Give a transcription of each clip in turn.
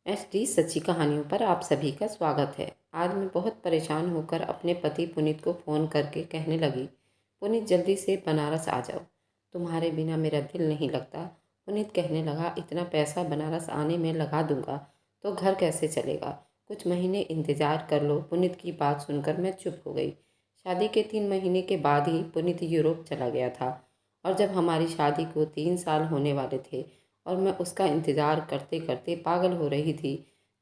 SD सच्ची कहानियों पर आप सभी का स्वागत है। आज मैं बहुत परेशान होकर अपने पति पुनीत को फ़ोन करके कहने लगी, पुनीत जल्दी से बनारस आ जाओ, तुम्हारे बिना मेरा दिल नहीं लगता। पुनीत कहने लगा, इतना पैसा बनारस आने में लगा दूंगा तो घर कैसे चलेगा, कुछ महीने इंतज़ार कर लो। पुनीत की बात सुनकर मैं चुप हो गई। शादी के 3 महीने के बाद ही पुनीत यूरोप चला गया था और जब हमारी शादी को 3 साल होने वाले थे और मैं उसका इंतज़ार करते करते पागल हो रही थी।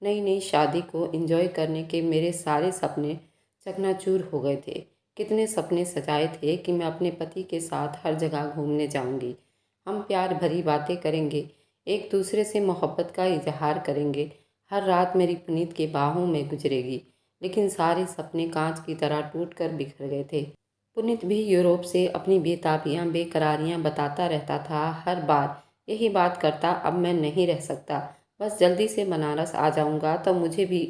नई नई शादी को एंजॉय करने के मेरे सारे सपने चकनाचूर हो गए थे। कितने सपने सजाए थे कि मैं अपने पति के साथ हर जगह घूमने जाऊंगी, हम प्यार भरी बातें करेंगे, एक दूसरे से मोहब्बत का इजहार करेंगे, हर रात मेरी पुनीत के बाहों में गुजरेगी। लेकिन सारे सपने कांच की तरह टूट कर बिखर गए थे। पुनीत भी यूरोप से अपनी बेताबियाँ बेकरारियाँ बताता रहता था। हर बार यही बात करता, अब मैं नहीं रह सकता, बस जल्दी से बनारस आ जाऊंगा। तो मुझे भी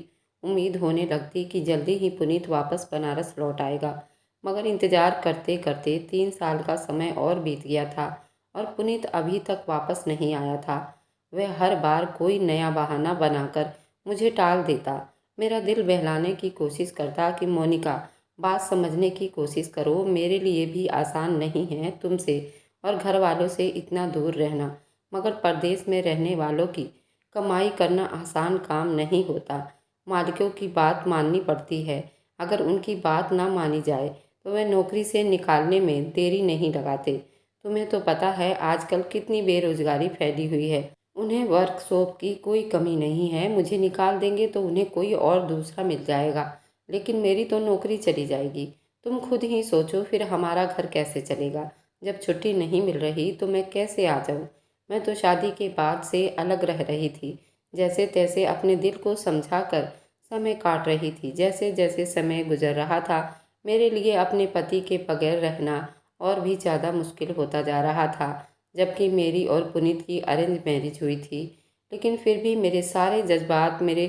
उम्मीद होने लगती कि जल्दी ही पुनीत वापस बनारस लौट आएगा। मगर इंतज़ार करते करते 3 साल का समय और बीत गया था और पुनीत अभी तक वापस नहीं आया था। वह हर बार कोई नया बहाना बनाकर मुझे टाल देता। मेरा दिल बहलाने की कोशिश करता कि मोनिका, बात समझने की कोशिश करो, मेरे लिए भी आसान नहीं है तुमसे और घर वालों से इतना दूर रहना। मगर परदेश में रहने वालों की कमाई करना आसान काम नहीं होता। मालिकों की बात माननी पड़ती है। अगर उनकी बात ना मानी जाए तो वे नौकरी से निकालने में देरी नहीं लगाते। तुम्हें तो पता है आजकल कितनी बेरोजगारी फैली हुई है। उन्हें वर्कशॉप की कोई कमी नहीं है, मुझे निकाल देंगे तो उन्हें कोई और दूसरा मिल जाएगा, लेकिन मेरी तो नौकरी चली जाएगी। तुम खुद ही सोचो, फिर हमारा घर कैसे चलेगा। जब छुट्टी नहीं मिल रही तो मैं कैसे आ जाऊँ। मैं तो शादी के बाद से अलग रह रही थी, जैसे तैसे अपने दिल को समझा कर समय काट रही थी। जैसे जैसे समय गुजर रहा था मेरे लिए अपने पति के बगैर रहना और भी ज़्यादा मुश्किल होता जा रहा था। जबकि मेरी और पुनीत की अरेंज मैरिज हुई थी, लेकिन फिर भी मेरे सारे जज्बात मेरे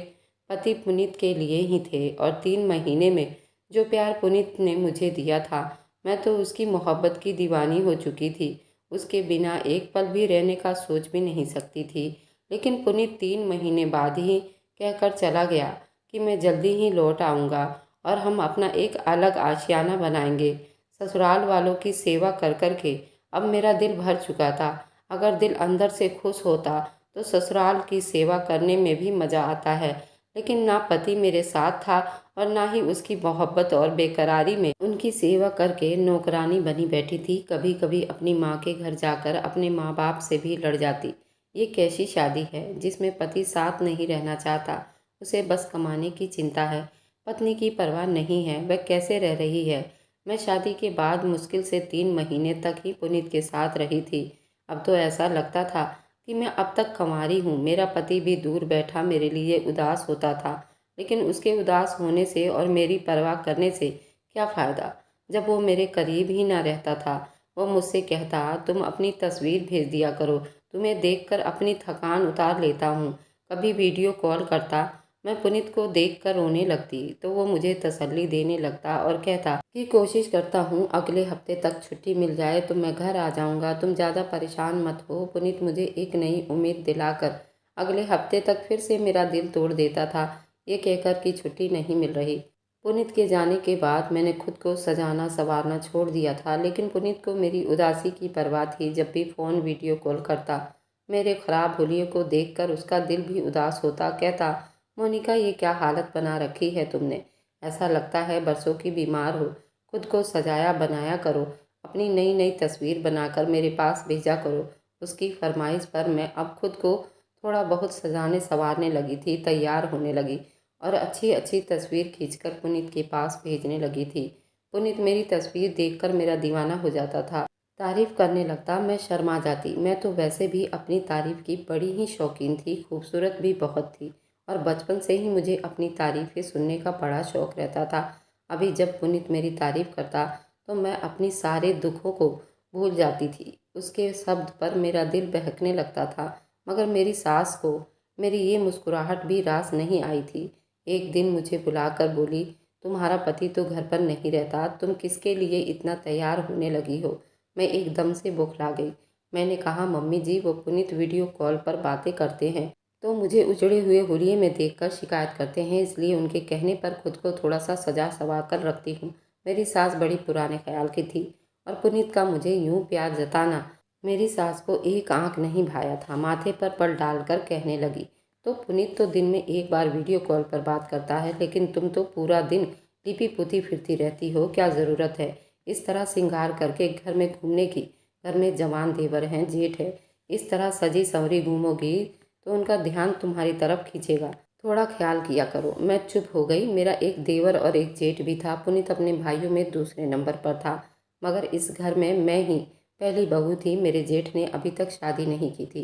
पति पुनीत के लिए ही थे। और 3 महीने में जो प्यार पुनीत ने मुझे दिया था, मैं तो उसकी मोहब्बत की दीवानी हो चुकी थी। उसके बिना एक पल भी रहने का सोच भी नहीं सकती थी। लेकिन पुनीत 3 महीने बाद ही कहकर चला गया कि मैं जल्दी ही लौट आऊँगा और हम अपना एक अलग आशियाना बनाएंगे। ससुराल वालों की सेवा कर कर के अब मेरा दिल भर चुका था। अगर दिल अंदर से खुश होता तो ससुराल की सेवा करने में भी मज़ा आता है। लेकिन ना पति मेरे साथ था और ना ही उसकी मोहब्बत और बेकरारी में उनकी सेवा करके नौकरानी बनी बैठी थी। कभी कभी अपनी माँ के घर जाकर अपने माँ बाप से भी लड़ जाती। ये कैसी शादी है जिसमें पति साथ नहीं रहना चाहता, उसे बस कमाने की चिंता है, पत्नी की परवाह नहीं है। वह कैसे रह रही है। मैं शादी के बाद मुश्किल से 3 महीने तक ही पुनीत के साथ रही थी। अब तो ऐसा लगता था कि मैं अब तक कंवारी हूँ। मेरा पति भी दूर बैठा मेरे लिए उदास होता था, लेकिन उसके उदास होने से और मेरी परवाह करने से क्या फ़ायदा, जब वो मेरे करीब ही ना रहता था। वो मुझसे कहता, तुम अपनी तस्वीर भेज दिया करो, तुम्हें देखकर अपनी थकान उतार लेता हूँ। कभी वीडियो कॉल करता, मैं पुनीत को देखकर रोने लगती तो वो मुझे तसल्ली देने लगता और कहता कि कोशिश करता हूँ अगले हफ्ते तक छुट्टी मिल जाए तो मैं घर आ जाऊँगा, तुम ज़्यादा परेशान मत हो। पुनीत मुझे एक नई उम्मीद दिलाकर अगले हफ्ते तक फिर से मेरा दिल तोड़ देता था, ये कहकर कि छुट्टी नहीं मिल रही। पुनीत के जाने के बाद मैंने खुद को सजाना संवारना छोड़ दिया था, लेकिन पुनीत को मेरी उदासी की परवाह थी। जब भी फ़ोन वीडियो कॉल करता, मेरे ख़राब होलियों को देखकर उसका दिल भी उदास होता। कहता, मोनिका, ये क्या हालत बना रखी है तुमने, ऐसा लगता है बरसों की बीमार हो। खुद को सजाया बनाया करो, अपनी नई नई तस्वीर बनाकर मेरे पास भेजा करो। उसकी फरमाइश पर मैं अब खुद को थोड़ा बहुत सजाने संवारने लगी थी, तैयार होने लगी और अच्छी अच्छी तस्वीर खींचकर पुनीत के पास भेजने लगी थी। पुनीत मेरी तस्वीर देखकर मेरा दीवाना हो जाता था, तारीफ करने लगता। मैं शर्मा जाती। मैं तो वैसे भी अपनी तारीफ की बड़ी ही शौकीन थी, खूबसूरत भी बहुत थी और बचपन से ही मुझे अपनी तारीफ़ें सुनने का बड़ा शौक़ रहता था। अभी जब पुनीत मेरी तारीफ़ करता तो मैं अपनी सारे दुखों को भूल जाती थी। उसके शब्द पर मेरा दिल बहकने लगता था। मगर मेरी सास को मेरी ये मुस्कुराहट भी रास नहीं आई थी। एक दिन मुझे बुलाकर बोली, तुम्हारा पति तो घर पर नहीं रहता, तुम किसके लिए इतना तैयार होने लगी हो। मैं एकदम से बौखला गई। मैंने कहा, मम्मी जी, वो पुनीत वीडियो कॉल पर बातें करते हैं तो मुझे उजड़े हुए हुलिये में देखकर शिकायत करते हैं, इसलिए उनके कहने पर खुद को थोड़ा सा सजा संवार कर रखती हूँ। मेरी सास बड़ी पुराने ख्याल की थी और पुनीत का मुझे यूं प्यार जताना मेरी सास को एक आंख नहीं भाया था। माथे पर पल डालकर कहने लगी, तो पुनीत तो दिन में एक बार वीडियो कॉल पर बात करता है, लेकिन तुम तो पूरा दिन लिपी पोती फिरती रहती हो। क्या ज़रूरत है इस तरह श्रृंगार करके घर में घूमने की? घर में जवान देवर हैं, जेठ है, इस तरह सजी संवरी घूमोगी तो उनका ध्यान तुम्हारी तरफ खींचेगा। थोड़ा ख्याल किया करो। मैं चुप हो गई। मेरा एक देवर और एक जेठ भी था। पुनीत अपने भाइयों में दूसरे नंबर पर था, मगर इस घर में मैं ही पहली बहू थी। मेरे जेठ ने अभी तक शादी नहीं की थी।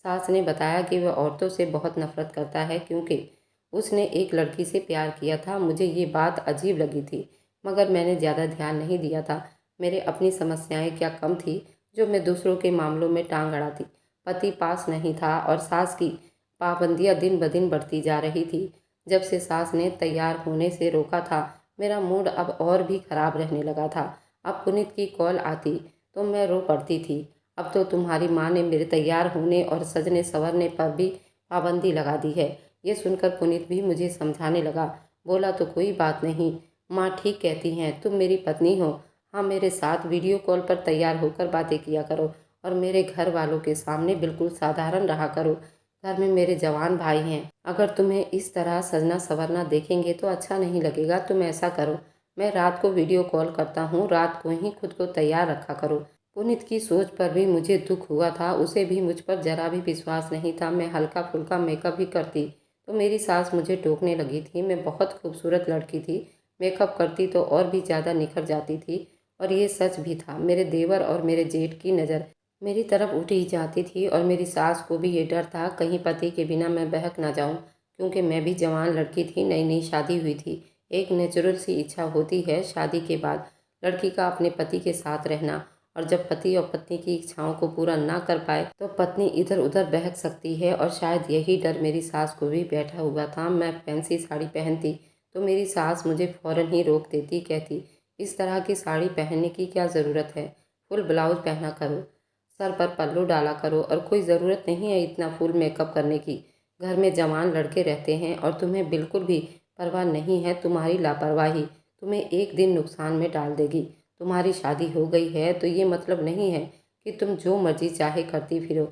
सास ने बताया कि वह औरतों से बहुत नफरत करता है, क्योंकि उसने एक लड़की से प्यार किया था। मुझे ये बात अजीब लगी थी, मगर मैंने ज़्यादा ध्यान नहीं दिया था। मेरे अपनी समस्याएं क्या कम थी जो मैं दूसरों के मामलों में टांग अड़ाती। पति पास नहीं था और सास की पाबंदियां दिन ब दिन बढ़ती जा रही थी। जब से सास ने तैयार होने से रोका था, मेरा मूड अब और भी खराब रहने लगा था। अब पुनीत की कॉल आती तो मैं रो पड़ती थी। अब तो तुम्हारी माँ ने मेरे तैयार होने और सजने संवरने पर भी पाबंदी लगा दी है। ये सुनकर पुनीत भी मुझे समझाने लगा। बोला, तो कोई बात नहीं, माँ ठीक कहती हैं, तुम मेरी पत्नी हो। हाँ, मेरे साथ वीडियो कॉल पर तैयार होकर बातें किया करो और मेरे घर वालों के सामने बिल्कुल साधारण रहा करो। घर में मेरे जवान भाई हैं, अगर तुम्हें इस तरह सजना संवरना देखेंगे तो अच्छा नहीं लगेगा। तुम ऐसा करो, मैं रात को वीडियो कॉल करता हूँ, रात को ही खुद को तैयार रखा करो। पुनीत की सोच पर भी मुझे दुख हुआ था। उसे भी मुझ पर जरा भी विश्वास नहीं था। मैं हल्का फुल्का मेकअप भी करती तो मेरी सास मुझे टोकने लगी थी। मैं बहुत खूबसूरत लड़की थी, मेकअप करती तो और भी ज़्यादा निखर जाती थी। और ये सच भी था। मेरे देवर और मेरे जेठ की नज़र मेरी तरफ उठी जाती थी और मेरी सास को भी ये डर था कहीं पति के बिना मैं बहक ना जाऊं, क्योंकि मैं भी जवान लड़की थी, नई नई शादी हुई थी। एक नेचुरल सी इच्छा होती है शादी के बाद लड़की का अपने पति के साथ रहना, और जब पति और पत्नी की इच्छाओं को पूरा ना कर पाए तो पत्नी इधर उधर बहक सकती है। और शायद यही डर मेरी सास को भी बैठा हुआ था। मैं फैंसी साड़ी पहनती तो मेरी सास मुझे फौरन ही रोक देती, कहती, इस तरह की साड़ी पहनने की क्या ज़रूरत है, फुल ब्लाउज पहना करो, सर पर पल्लू डाला करो, और कोई ज़रूरत नहीं है इतना फुल मेकअप करने की। घर में जवान लड़के रहते हैं और तुम्हें बिल्कुल भी परवाह नहीं है। तुम्हारी लापरवाही तुम्हें एक दिन नुकसान में डाल देगी। तुम्हारी शादी हो गई है तो ये मतलब नहीं है कि तुम जो मर्जी चाहे करती फिरो।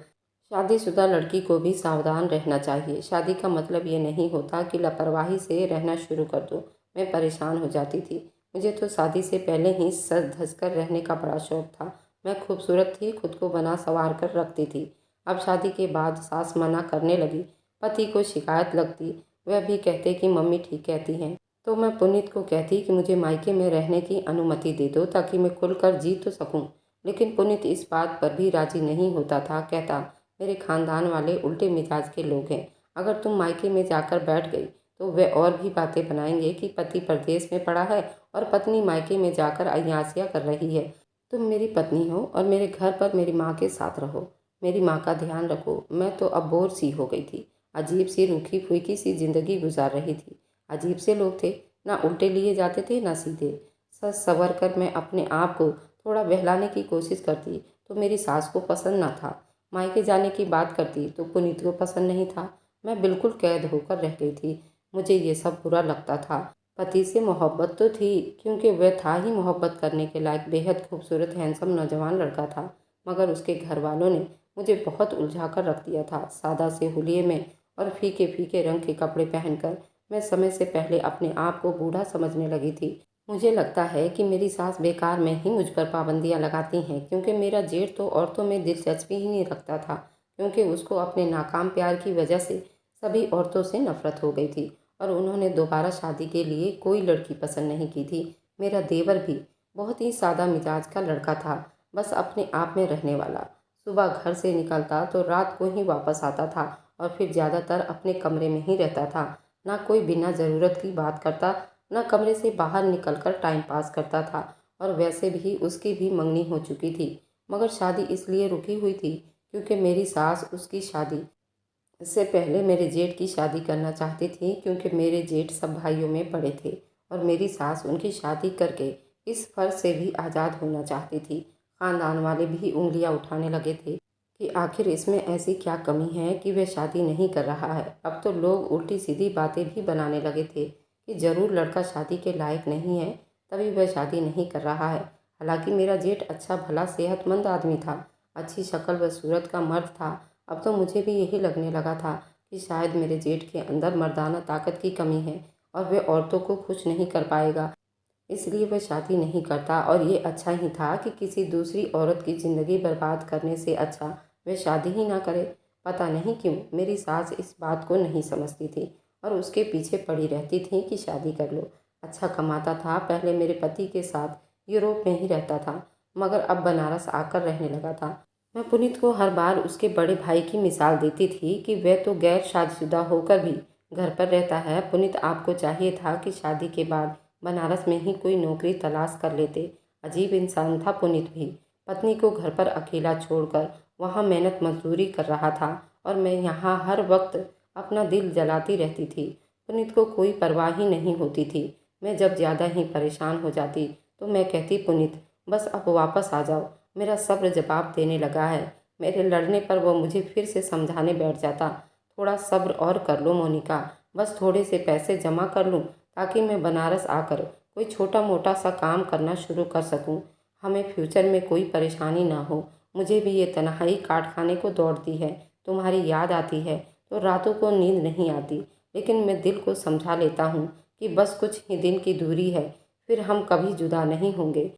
शादीशुदा लड़की को भी सावधान रहना चाहिए। शादी का मतलब ये नहीं होता कि लापरवाही से रहना शुरू कर दो। मैं परेशान हो जाती थी। मुझे तो शादी से पहले ही सज धज कर रहने का बड़ा शौक था। मैं खूबसूरत थी, खुद को बना संवार कर रखती थी। अब शादी के बाद सास मना करने लगी, पति को शिकायत लगती, वह भी कहते कि मम्मी ठीक कहती हैं। तो मैं पुनीत को कहती कि मुझे मायके में रहने की अनुमति दे दो ताकि मैं खुलकर जी तो सकूं। लेकिन पुनीत इस बात पर भी राजी नहीं होता था। कहता, मेरे खानदान वाले उल्टे मिजाज के लोग हैं। अगर तुम मायके में जाकर बैठ गई तो वे और भी बातें बनाएंगे कि पति परदेश में पड़ा है और पत्नी मायके में जाकर अय्यासियाँ कर रही है। तुम मेरी पत्नी हो और मेरे घर पर मेरी माँ के साथ रहो, मेरी माँ का ध्यान रखो। मैं तो अब बोर सी हो गई थी। अजीब सी रूखी फूकी सी जिंदगी गुजार रही थी। अजीब से लोग थे, ना उल्टे लिए जाते थे ना सीधे। सच संवर कर मैं अपने आप को थोड़ा बहलाने की कोशिश करती तो मेरी सास को पसंद ना था। मायके जाने की बात करती तो पुनीत को पसंद नहीं था। मैं बिल्कुल कैद होकर रह गई थी। मुझे ये सब बुरा लगता था। पति से मोहब्बत तो थी, क्योंकि वह था ही मोहब्बत करने के लायक बेहद खूबसूरत हैंडसम नौजवान लड़का था। मगर उसके घर वालों ने मुझे बहुत उलझा कर रख दिया था। सादा से हुलिये में और फीके फीके रंग के कपड़े पहनकर मैं समय से पहले अपने आप को बूढ़ा समझने लगी थी। मुझे लगता है कि मेरी सास बेकार में ही मुझ पर पाबंदियां लगाती हैं, क्योंकि मेरा जेठ तो औरतों में दिलचस्पी ही नहीं रखता था, क्योंकि उसको अपने नाकाम प्यार की वजह से सभी औरतों से नफरत हो गई थी और उन्होंने दोबारा शादी के लिए कोई लड़की पसंद नहीं की थी। मेरा देवर भी बहुत ही सादा मिजाज का लड़का था, बस अपने आप में रहने वाला। सुबह घर से निकलता तो रात को ही वापस आता था और फिर ज़्यादातर अपने कमरे में ही रहता था। ना कोई बिना ज़रूरत की बात करता, न कमरे से बाहर निकलकर टाइम पास करता था। और वैसे भी उसकी भी मंगनी हो चुकी थी, मगर शादी इसलिए रुकी हुई थी क्योंकि मेरी सास उसकी शादी से पहले मेरे जेठ की शादी करना चाहती थी, क्योंकि मेरे जेठ सब भाइयों में बड़े थे और मेरी सास उनकी शादी करके इस फर्ज से भी आज़ाद होना चाहती थी। खानदान वाले भी उंगलियां उठाने लगे थे कि आखिर इसमें ऐसी क्या कमी है कि वह शादी नहीं कर रहा है। अब तो लोग उल्टी सीधी बातें भी बनाने लगे थे कि ज़रूर लड़का शादी के लायक नहीं है, तभी वह शादी नहीं कर रहा है। हालांकि मेरा जेठ अच्छा भला सेहतमंद आदमी था, अच्छी शक्ल व सूरत का मर्द था। अब तो मुझे भी यही लगने लगा था कि शायद मेरे जेठ के अंदर मर्दाना ताकत की कमी है और वह औरतों को खुश नहीं कर पाएगा, इसलिए वह शादी नहीं करता। और ये अच्छा ही था कि किसी दूसरी औरत की ज़िंदगी बर्बाद करने से अच्छा वह शादी ही ना करे। पता नहीं क्यों मेरी सास इस बात को नहीं समझती थी और उसके पीछे पड़ी रहती थी कि शादी कर लो। अच्छा कमाता था, पहले मेरे पति के साथ यूरोप में ही रहता था, मगर अब बनारस आकर रहने लगा था। मैं पुनीत को हर बार उसके बड़े भाई की मिसाल देती थी कि वह तो गैर शादीशुदा होकर भी घर पर रहता है। पुनीत, आपको चाहिए था कि शादी के बाद बनारस में ही कोई नौकरी तलाश कर लेते। अजीब इंसान था पुनीत भी। पत्नी को घर पर अकेला छोड़कर वहाँ मेहनत मजदूरी कर रहा था और मैं यहाँ हर वक्त अपना दिल जलाती रहती थी। पुनीत को कोई परवाह ही नहीं होती थी। मैं जब ज़्यादा ही परेशान हो जाती तो मैं कहती, पुनीत बस अब वापस आ जाओ, मेरा सब्र जवाब देने लगा है। मेरे लड़ने पर वह मुझे फिर से समझाने बैठ जाता, थोड़ा सब्र और कर लो मोनिका, बस थोड़े से पैसे जमा कर लूँ ताकि मैं बनारस आकर कोई छोटा मोटा सा काम करना शुरू कर सकूं। हमें फ्यूचर में कोई परेशानी ना हो। मुझे भी ये तन्हाई काट खाने को दौड़ती है, तुम्हारी याद आती है तो रातों को नींद नहीं आती, लेकिन मैं दिल को समझा लेता हूँ कि बस कुछ ही दिन की दूरी है, फिर हम कभी जुदा नहीं होंगे।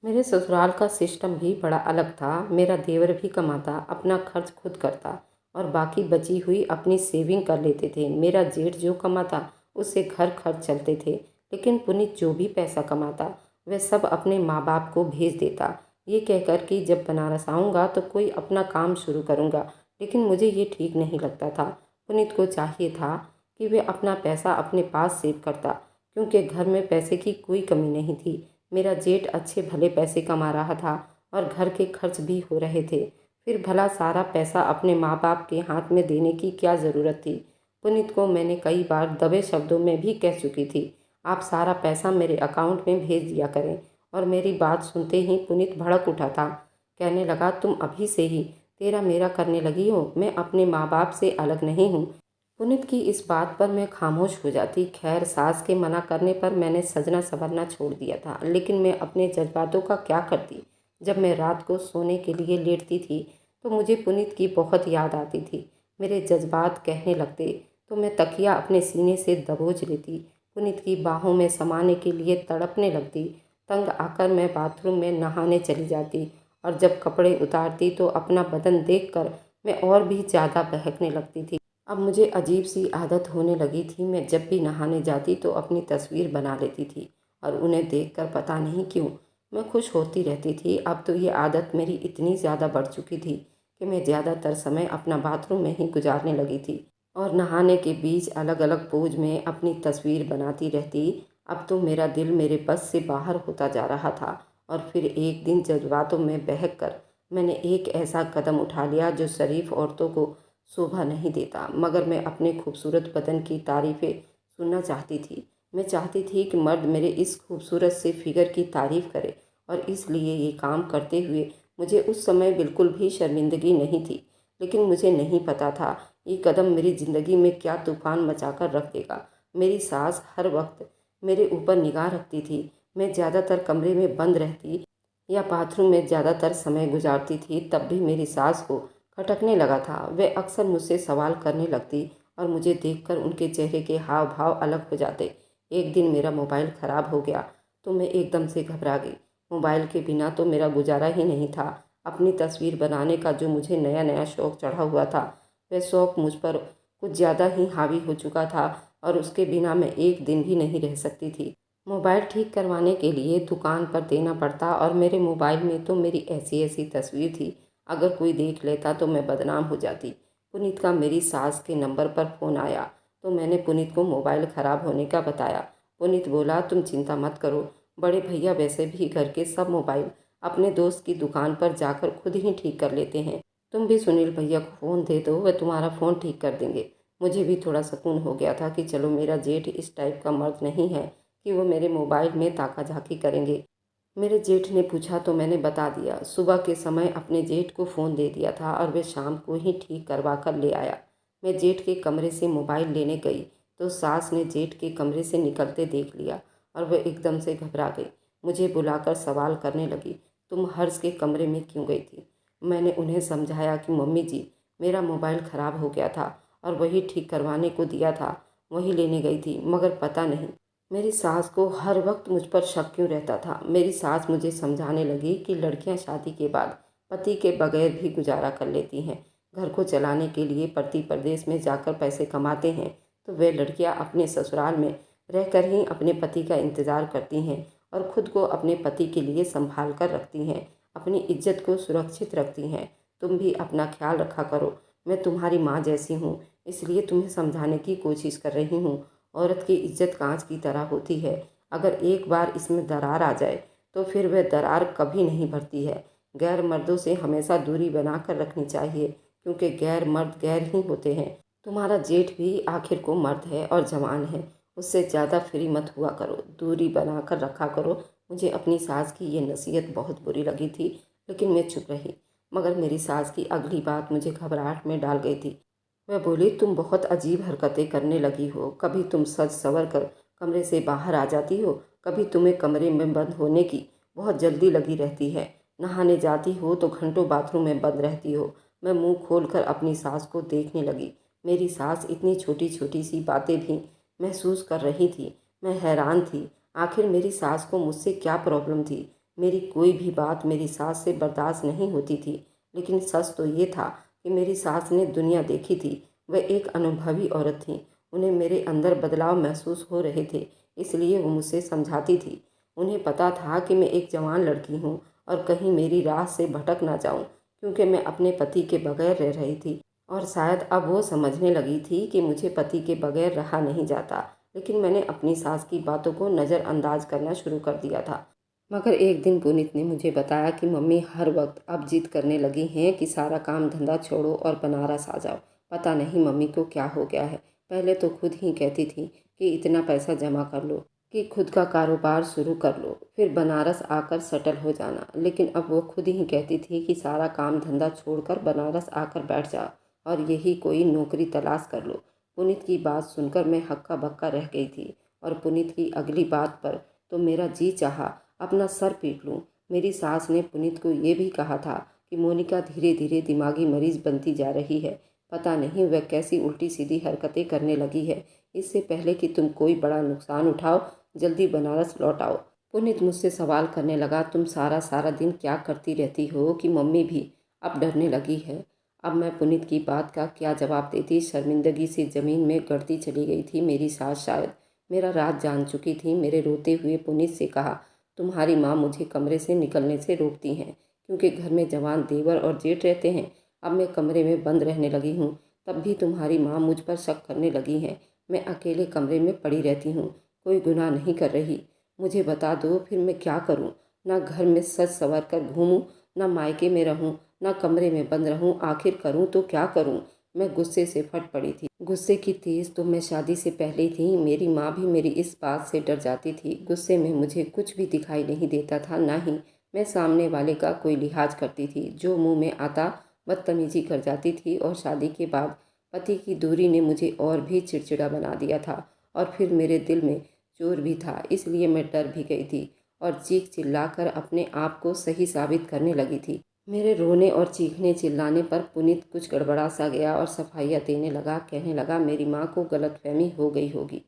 मेरे ससुराल का सिस्टम भी बड़ा अलग था। मेरा देवर भी कमाता, अपना खर्च खुद करता और बाकी बची हुई अपनी सेविंग कर लेते थे। मेरा जेठ जो कमाता उससे घर खर्च चलते थे, लेकिन पुनीत जो भी पैसा कमाता वह सब अपने माँ बाप को भेज देता, ये कहकर कि जब बनारस आऊँगा तो कोई अपना काम शुरू करूँगा। लेकिन मुझे ये ठीक नहीं लगता था। पुनीत को चाहिए था कि वे अपना पैसा अपने पास सेव करता, क्योंकि घर में पैसे की कोई कमी नहीं थी। मेरा जेठ अच्छे भले पैसे कमा रहा था और घर के खर्च भी हो रहे थे, फिर भला सारा पैसा अपने माँ बाप के हाथ में देने की क्या ज़रूरत थी। पुनीत को मैंने कई बार दबे शब्दों में भी कह चुकी थी, आप सारा पैसा मेरे अकाउंट में भेज दिया करें। और मेरी बात सुनते ही पुनीत भड़क उठा था। कहने लगा, तुम अभी से ही तेरा मेरा करने लगी हो, मैं अपने माँ बाप से अलग नहीं हूँ। पुनीत की इस बात पर मैं खामोश हो जाती। खैर, सास के मना करने पर मैंने सजना संवरना छोड़ दिया था, लेकिन मैं अपने जज्बातों का क्या करती। जब मैं रात को सोने के लिए लेटती थी तो मुझे पुनीत की बहुत याद आती थी। मेरे जज्बात कहने लगते तो मैं तकिया अपने सीने से दबोच लेती, पुनीत की बाहों में समाने के लिए तड़पने लगती। तंग आकर मैं बाथरूम में नहाने चली जाती और जब कपड़े उतारती तो अपना बदन देखकर मैं और भी ज़्यादा बहकने लगती थी। अब मुझे अजीब सी आदत होने लगी थी। मैं जब भी नहाने जाती तो अपनी तस्वीर बना लेती थी और उन्हें देखकर पता नहीं क्यों मैं खुश होती रहती थी। अब तो ये आदत मेरी इतनी ज़्यादा बढ़ चुकी थी कि मैं ज़्यादातर समय अपना बाथरूम में ही गुजारने लगी थी और नहाने के बीच अलग अलग पोज में अपनी तस्वीर बनाती रहती। अब तो मेरा दिल मेरे बस से बाहर होता जा रहा था और फिर एक दिन जज्बातों में बहक कर मैंने एक ऐसा कदम उठा लिया जो शरीफ औरतों को शोभा नहीं देता, मगर मैं अपने खूबसूरत बदन की तारीफ़ें सुनना चाहती थी। मैं चाहती थी कि मर्द मेरे इस खूबसूरत से फिगर की तारीफ़ करे और इसलिए ये काम करते हुए मुझे उस समय बिल्कुल भी शर्मिंदगी नहीं थी। लेकिन मुझे नहीं पता था ये कदम मेरी ज़िंदगी में क्या तूफ़ान मचाकर रख देगा। मेरी सास हर वक्त मेरे ऊपर निगाह रखती थी। मैं ज़्यादातर कमरे में बंद रहती या बाथरूम में ज़्यादातर समय गुजारती थी, तब भी मेरी सास को खटकने लगा था। वे अक्सर मुझसे सवाल करने लगती और मुझे देखकर उनके चेहरे के हाव भाव अलग हो जाते। एक दिन मेरा मोबाइल ख़राब हो गया तो मैं एकदम से घबरा गई। मोबाइल के बिना तो मेरा गुजारा ही नहीं था। अपनी तस्वीर बनाने का जो मुझे नया नया शौक़ चढ़ा हुआ था, वह शौक़ मुझ पर कुछ ज़्यादा ही हावी हो चुका था और उसके बिना मैं एक दिन भी नहीं रह सकती थी। मोबाइल ठीक करवाने के लिए दुकान पर देना पड़ता और मेरे मोबाइल में तो मेरी ऐसी ऐसी तस्वीर थी, अगर कोई देख लेता तो मैं बदनाम हो जाती। पुनीत का मेरी सास के नंबर पर फ़ोन आया तो मैंने पुनीत को मोबाइल ख़राब होने का बताया। पुनीत बोला, तुम चिंता मत करो, बड़े भैया वैसे भी घर के सब मोबाइल अपने दोस्त की दुकान पर जाकर खुद ही ठीक कर लेते हैं। तुम भी सुनील भैया को फ़ोन दे दो, वह तुम्हारा फ़ोन ठीक कर देंगे। मुझे भी थोड़ा सुकून हो गया था कि चलो मेरा जेठ इस टाइप का मर्द नहीं है कि वो मेरे मोबाइल में ताका झाकी करेंगे। मेरे जेठ ने पूछा तो मैंने बता दिया। सुबह के समय अपने जेठ को फ़ोन दे दिया था और वे शाम को ही ठीक करवा कर ले आया। मैं जेठ के कमरे से मोबाइल लेने गई तो सास ने जेठ के कमरे से निकलते देख लिया और वह एकदम से घबरा गई। मुझे बुलाकर सवाल करने लगी, तुम हर्ष के कमरे में क्यों गई थी? मैंने उन्हें समझाया कि मम्मी जी, मेरा मोबाइल ख़राब हो गया था और वही ठीक करवाने को दिया था, वही लेने गई थी, मगर पता नहीं मेरी सास को हर वक्त मुझ पर शक क्यों रहता था। मेरी सास मुझे समझाने लगी कि लड़कियां शादी के बाद पति के बगैर भी गुजारा कर लेती हैं। घर को चलाने के लिए पति प्रदेश में जाकर पैसे कमाते हैं तो वे लड़कियां अपने ससुराल में रहकर ही अपने पति का इंतज़ार करती हैं और खुद को अपने पति के लिए संभाल कर रखती हैं, अपनी इज्जत को सुरक्षित रखती हैं। तुम भी अपना ख्याल रखा करो। मैं तुम्हारी माँ जैसी हूँ, इसलिए तुम्हें समझाने की कोशिश कर रही हूँ। औरत की इज्जत कांच की तरह होती है, अगर एक बार इसमें दरार आ जाए तो फिर वह दरार कभी नहीं भरती है। गैर मर्दों से हमेशा दूरी बना कर रखनी चाहिए, क्योंकि गैर मर्द गैर ही होते हैं। तुम्हारा जेठ भी आखिर को मर्द है और जवान है, उससे ज़्यादा फ्री मत हुआ करो, दूरी बना कर रखा करो। मुझे अपनी सास की ये नसीहत बहुत बुरी लगी थी, लेकिन मैं चुप रही। मगर मेरी सास की अगली बात मुझे घबराहट में डाल गई थी। वह बोली, तुम बहुत अजीब हरकतें करने लगी हो। कभी तुम सज सवर कर कमरे से बाहर आ जाती हो, कभी तुम्हें कमरे में बंद होने की बहुत जल्दी लगी रहती है। नहाने जाती हो तो घंटों बाथरूम में बंद रहती हो। मैं मुंह खोलकर अपनी सास को देखने लगी। मेरी सास इतनी छोटी छोटी सी बातें भी महसूस कर रही थी। मैं हैरान थी, आखिर मेरी सास को मुझसे क्या प्रॉब्लम थी। मेरी कोई भी बात मेरी सास से बर्दाश्त नहीं होती थी, लेकिन सच तो ये था कि मेरी सास ने दुनिया देखी थी। वह एक अनुभवी औरत थी, उन्हें मेरे अंदर बदलाव महसूस हो रहे थे, इसलिए वो मुझसे समझाती थी। उन्हें पता था कि मैं एक जवान लड़की हूँ और कहीं मेरी राह से भटक ना जाऊँ, क्योंकि मैं अपने पति के बगैर रह रही थी। और शायद अब वो समझने लगी थी कि मुझे पति के बगैर रहा नहीं जाता। लेकिन मैंने अपनी सास की बातों को नज़रअंदाज करना शुरू कर दिया था। मगर एक दिन पुनीत ने मुझे बताया कि मम्मी हर वक्त अब जिद करने लगी हैं कि सारा काम धंधा छोड़ो और बनारस आ जाओ। पता नहीं मम्मी को क्या हो गया है। पहले तो खुद ही कहती थी कि इतना पैसा जमा कर लो, कि खुद का कारोबार शुरू कर लो, फिर बनारस आकर सेटल हो जाना। लेकिन अब वो खुद ही कहती थी कि सारा काम धंधा छोड़कर बनारस आकर बैठ जाओ और यही कोई नौकरी तलाश कर लो। पुनीत की बात सुनकर मैं हक्का बक्का रह गई थी और पुनीत की अगली बात पर तो मेरा जी चाहा अपना सर पीट लूं। मेरी सास ने पुनीत को ये भी कहा था कि मोनिका धीरे धीरे दिमागी मरीज बनती जा रही है। पता नहीं वह कैसी उल्टी सीधी हरकतें करने लगी है। इससे पहले कि तुम कोई बड़ा नुकसान उठाओ, जल्दी बनारस लौट आओ। पुनीत मुझसे सवाल करने लगा, तुम सारा सारा दिन क्या करती रहती हो कि मम्मी भी अब डरने लगी है। अब मैं पुनीत की बात का क्या जवाब देती। शर्मिंदगी से ज़मीन में गड़ती चली गई थी मेरी सास। शायद मेरा राज जान चुकी थी। मेरे रोते हुए पुनीत से कहा, तुम्हारी माँ मुझे कमरे से निकलने से रोकती हैं, क्योंकि घर में जवान देवर और जेठ रहते हैं। अब मैं कमरे में बंद रहने लगी हूँ, तब भी तुम्हारी माँ मुझ पर शक करने लगी है। मैं अकेले कमरे में पड़ी रहती हूँ, कोई गुनाह नहीं कर रही। मुझे बता दो, फिर मैं क्या करूँ? ना घर में सज संवर कर घूमूं, ना मायके में रहूं, ना कमरे में बंद रहूं। आखिर करूं तो क्या करूं? मैं गुस्से से फट पड़ी थी। गुस्से की तेज तो मैं शादी से पहले थी। मेरी माँ भी मेरी इस बात से डर जाती थी। गुस्से में मुझे कुछ भी दिखाई नहीं देता था, ना ही मैं सामने वाले का कोई लिहाज करती थी। जो मुंह में आता बदतमीजी कर जाती थी। और शादी के बाद पति की दूरी ने मुझे और भी चिड़चिड़ा बना दिया था। और फिर मेरे दिल में चोर भी था, इसलिए मैं डर भी गई थी और चीख चिल्लाकर अपने आप को सही साबित करने लगी थी। मेरे रोने और चीखने चिल्लाने पर पुनीत कुछ गड़बड़ा सा गया और सफाइयाँ देने लगा। कहने लगा, मेरी माँ को गलतफहमी हो गई होगी।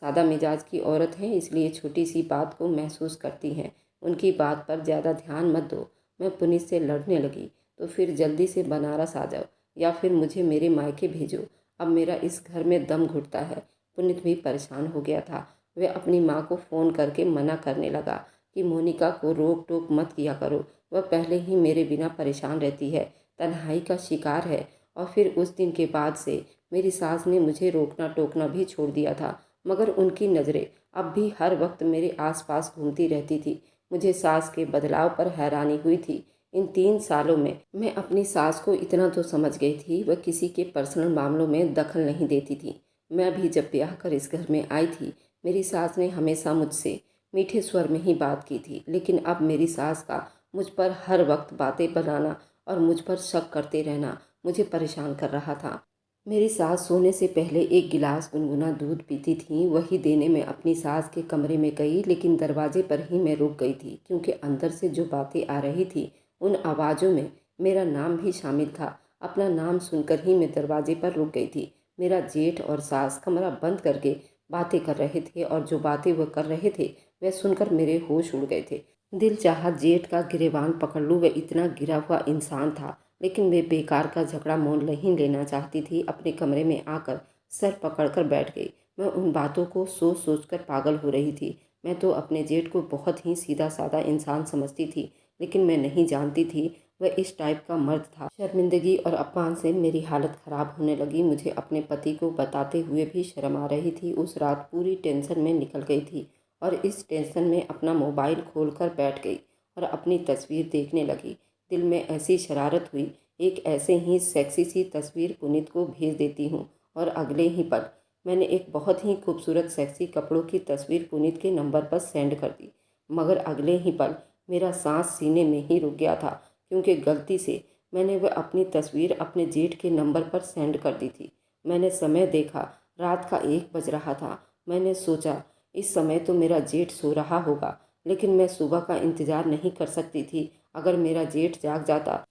सादा मिजाज की औरत हैं, इसलिए छोटी सी बात को महसूस करती हैं। उनकी बात पर ज़्यादा ध्यान मत दो। मैं पुनीत से लड़ने लगी, तो फिर जल्दी से बनारस आ जाओ या फिर मुझे मेरे मायके भेजो। अब मेरा इस घर में दम घुटता है। पुनीत भी परेशान हो गया था। वह अपनी माँ को फ़ोन करके मना करने लगा कि मोनिका को रोक टोक मत किया करो। वह पहले ही मेरे बिना परेशान रहती है, तन्हाई का शिकार है। और फिर उस दिन के बाद से मेरी सास ने मुझे रोकना टोकना भी छोड़ दिया था, मगर उनकी नज़रें अब भी हर वक्त मेरे आसपास घूमती रहती थी। मुझे सास के बदलाव पर हैरानी हुई थी। इन 3 सालों में मैं अपनी सास को इतना तो समझ गई थी, वह किसी के पर्सनल मामलों में दखल नहीं देती थी। मैं भी जब ब्याह कर इस घर में आई थी, मेरी सास ने हमेशा मुझसे मीठे स्वर में ही बात की थी, लेकिन अब मेरी सास का मुझ पर हर वक्त बातें बनाना और मुझ पर शक करते रहना मुझे परेशान कर रहा था। मेरी सास सोने से पहले एक गिलास गुनगुना दूध पीती थी, वही देने में अपनी सास के कमरे में गई, लेकिन दरवाजे पर ही मैं रुक गई थी, क्योंकि अंदर से जो बातें आ रही थी उन आवाज़ों में मेरा नाम भी शामिल था। अपना नाम सुनकर ही मैं दरवाजे पर रुक गई थी। मेरा जेठ और सास कमरा बंद करके बातें कर रहे थे, और जो बातें वह कर रहे थे वह सुनकर मेरे होश उड़ गए थे। दिल चाहा जेठ का गिरेबान पकड़ लूँ, वह इतना गिरा हुआ इंसान था, लेकिन वे बेकार का झगड़ा मोल नहीं लेना चाहती थी। अपने कमरे में आकर सर पकड़कर बैठ गई। मैं उन बातों को सोच सोच कर पागल हो रही थी। मैं तो अपने जेठ को बहुत ही सीधा साधा इंसान समझती थी, लेकिन मैं नहीं जानती थी वह इस टाइप का मर्द था। शर्मिंदगी और अपमान से मेरी हालत ख़राब होने लगी। मुझे अपने पति को बताते हुए भी शर्म आ रही थी। उस रात पूरी टेंशन में निकल गई थी, और इस टेंशन में अपना मोबाइल खोलकर बैठ गई और अपनी तस्वीर देखने लगी। दिल में ऐसी शरारत हुई, एक ऐसे ही सेक्सी सी तस्वीर पुनीत को भेज देती हूँ, और अगले ही पल मैंने एक बहुत ही खूबसूरत सेक्सी कपड़ों की तस्वीर पुनीत के नंबर पर सेंड कर दी। मगर अगले ही पल मेरा सांस सीने में ही रुक गया था, क्योंकि गलती से मैंने वह अपनी तस्वीर अपने जेठ के नंबर पर सेंड कर दी थी। मैंने समय देखा, रात का 1 बज रहा था। मैंने सोचा इस समय तो मेरा जेठ सो रहा होगा, लेकिन मैं सुबह का इंतज़ार नहीं कर सकती थी। अगर मेरा जेठ जाग जाता